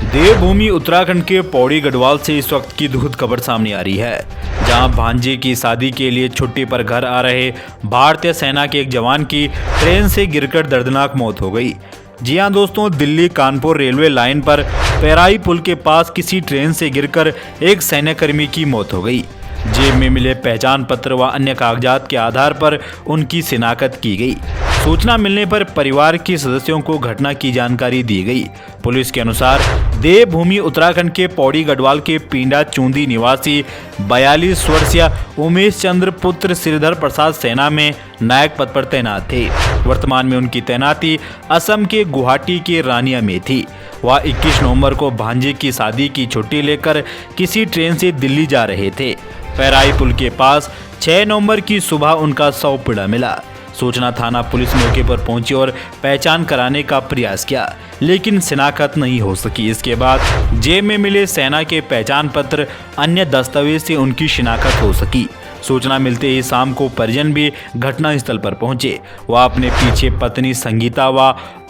देवभूमि उत्तराखंड के पौड़ी गढ़वाल से इस वक्त की दुखद खबर सामने आ रही है, जहां भांजे की शादी के लिए छुट्टी पर घर आ रहे भारतीय सेना के एक जवान की ट्रेन से गिरकर दर्दनाक मौत हो गई। जी हां दोस्तों, दिल्ली कानपुर रेलवे लाइन पर पेराई पुल के पास किसी ट्रेन से गिरकर एक सैन्यकर्मी की मौत हो गई। जेब में मिले पहचान पत्र व अन्य कागजात के आधार पर उनकी शिनाख्त की गई। सूचना मिलने पर परिवार के सदस्यों को घटना की जानकारी दी गई। पुलिस के अनुसार देवभूमि उत्तराखंड के पौड़ी गढ़वाल के पिंडा चूंदी निवासी 42 वर्षीय उमेश चंद्र पुत्र श्रीधर प्रसाद सेना में नायक पद पर तैनात थे। वर्तमान में उनकी तैनाती असम के गुवाहाटी के रानिया में थी। वह 21 नवंबर को भांजे की शादी की छुट्टी लेकर किसी ट्रेन से दिल्ली जा रहे थे। पेराई पुल के पास 6 नवंबर की सुबह उनका शव पड़ा मिला। सूचना थाना पुलिस मौके पर पहुंची और पहचान कराने का प्रयास किया, लेकिन शिनाख्त नहीं हो सकी। इसके बाद जेब में मिले सेना के पहचान पत्र अन्य दस्तावेज से उनकी शिनाख्त हो सकी। सूचना मिलते ही शाम को परिजन भी घटनास्थल पर पहुंचे। वह अपने पीछे पत्नी संगीता व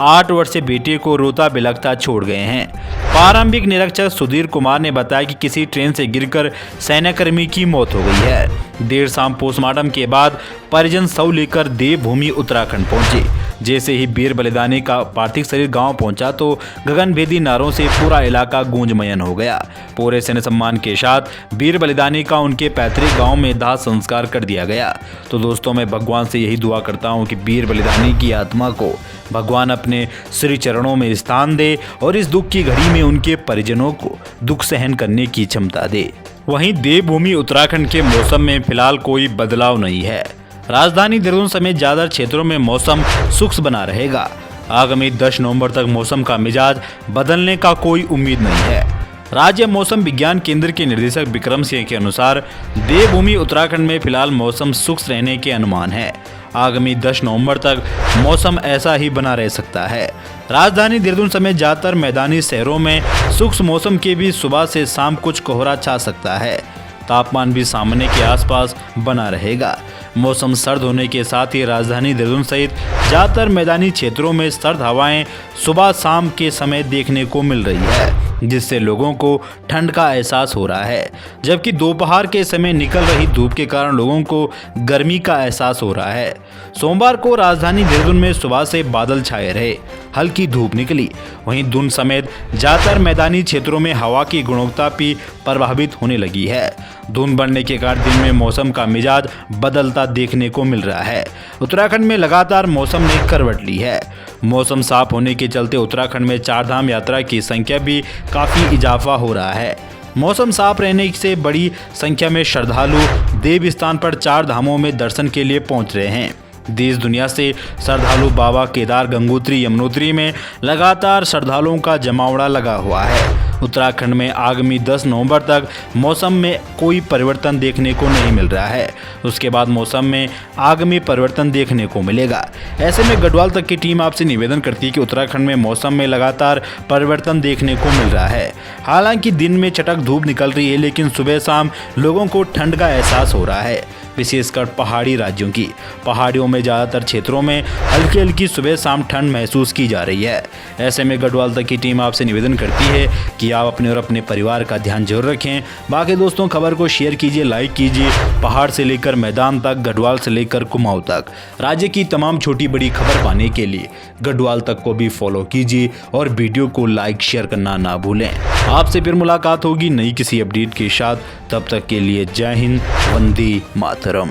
8 वर्षीय बेटे को रोता बिलखता छोड़ गए हैं। प्रारंभिक निरीक्षक सुधीर कुमार ने बताया कि किसी ट्रेन से गिरकर सैन्यकर्मी की मौत हो गई है। देर शाम पोस्टमार्टम के बाद परिजन शव लेकर देवभूमि उत्तराखंड पहुंचे। जैसे ही वीर बलिदानी का पार्थिव शरीर गांव पहुंचा तो गगनभेदी नारों से पूरा इलाका गूंजमयन हो गया। पूरे सैन्य सम्मान के साथ वीर बलिदानी का उनके पैतृक गांव में दाह संस्कार कर दिया गया। तो दोस्तों, मैं भगवान से यही दुआ करता हूं कि वीर बलिदानी की आत्मा को भगवान अपने श्री चरणों में स्थान दे और इस दुख की घड़ी में उनके परिजनों को दुख सहन करने की क्षमता दे। वहीं देवभूमि उत्तराखंड के मौसम में फिलहाल कोई बदलाव नहीं है। राजधानी देहरादून समेत ज्यादा क्षेत्रों में मौसम शुष्क बना रहेगा। आगामी 10 नवंबर तक मौसम का मिजाज बदलने का कोई उम्मीद नहीं है। राज्य मौसम विज्ञान केंद्र के निदेशक विक्रम सिंह के अनुसार देवभूमि उत्तराखंड में फिलहाल मौसम शुष्क रहने के अनुमान है। आगामी 10 नवंबर तक मौसम ऐसा ही बना रह सकता है। राजधानी देहरादून समेत ज्यादातर मैदानी शहरों में शुष्क मौसम के बीच सुबह से शाम कुछ कोहरा छा सकता है। तापमान भी सामान्य के आसपास बना रहेगा। मौसम सर्द होने के साथ ही राजधानी देहरादून सहित ज्यादातर मैदानी क्षेत्रों में सर्द हवाएं सुबह शाम के समय देखने को मिल रही है, जिससे लोगों को ठंड का एहसास हो रहा है। जबकि दोपहर के समय निकल रही धूप के कारण लोगों को गर्मी का एहसास हो रहा है। सोमवार को राजधानी देहरादून में सुबह से बादल छाए रहे, हल्की धूप निकली। वहीं धुंध समेत ज्यादातर मैदानी क्षेत्रों में हवा की गुणवत्ता भी प्रभावित होने लगी है। धुंध बढ़ने के कारण दिन में मौसम का मिजाज बदलता देखने को मिल रहा है। उत्तराखंड में लगातार मौसम ने करवट ली है। मौसम साफ होने के चलते उत्तराखंड में चारधाम यात्रा की संख्या भी काफी इजाफा हो रहा है। मौसम साफ रहने से बड़ी संख्या में श्रद्धालु देव स्थान पर 4 धामों में दर्शन के लिए पहुंच रहे हैं। देश दुनिया से श्रद्धालु बाबा केदार, गंगोत्री, यमुनोत्री में लगातार श्रद्धालुओं का जमावड़ा लगा हुआ है। उत्तराखंड में आगामी 10 नवंबर तक मौसम में कोई परिवर्तन देखने को नहीं मिल रहा है। उसके बाद मौसम में आगामी परिवर्तन देखने को मिलेगा। ऐसे में गढ़वाल तक की टीम आपसे निवेदन करती है कि उत्तराखंड में मौसम में लगातार परिवर्तन देखने को मिल रहा है। हालांकि दिन में चटक धूप निकल रही है, लेकिन सुबह शाम लोगों को ठंड का एहसास हो रहा है, विशेषकर पहाड़ी राज्यों की। पहाड़ियों में ज़्यादातर क्षेत्रों में हल्की हल्की सुबह शाम ठंड महसूस की जा रही है। ऐसे में गढ़वाल तक की टीम आपसे निवेदन करती है कि आप अपने और अपने परिवार का ध्यान जरूर रखें। बाकी दोस्तों, खबर को शेयर कीजिए, लाइक कीजिए। पहाड़ से लेकर मैदान तक, गढ़वाल से लेकर कुमाऊं तक राज्य की तमाम छोटी बड़ी खबर पाने के लिए गढ़वाल तक को भी फॉलो कीजिए और वीडियो को लाइक शेयर करना ना भूलें। आपसे फिर मुलाकात होगी नई किसी अपडेट के साथ। तब तक के लिए जय हिंद, वंदे मातरम।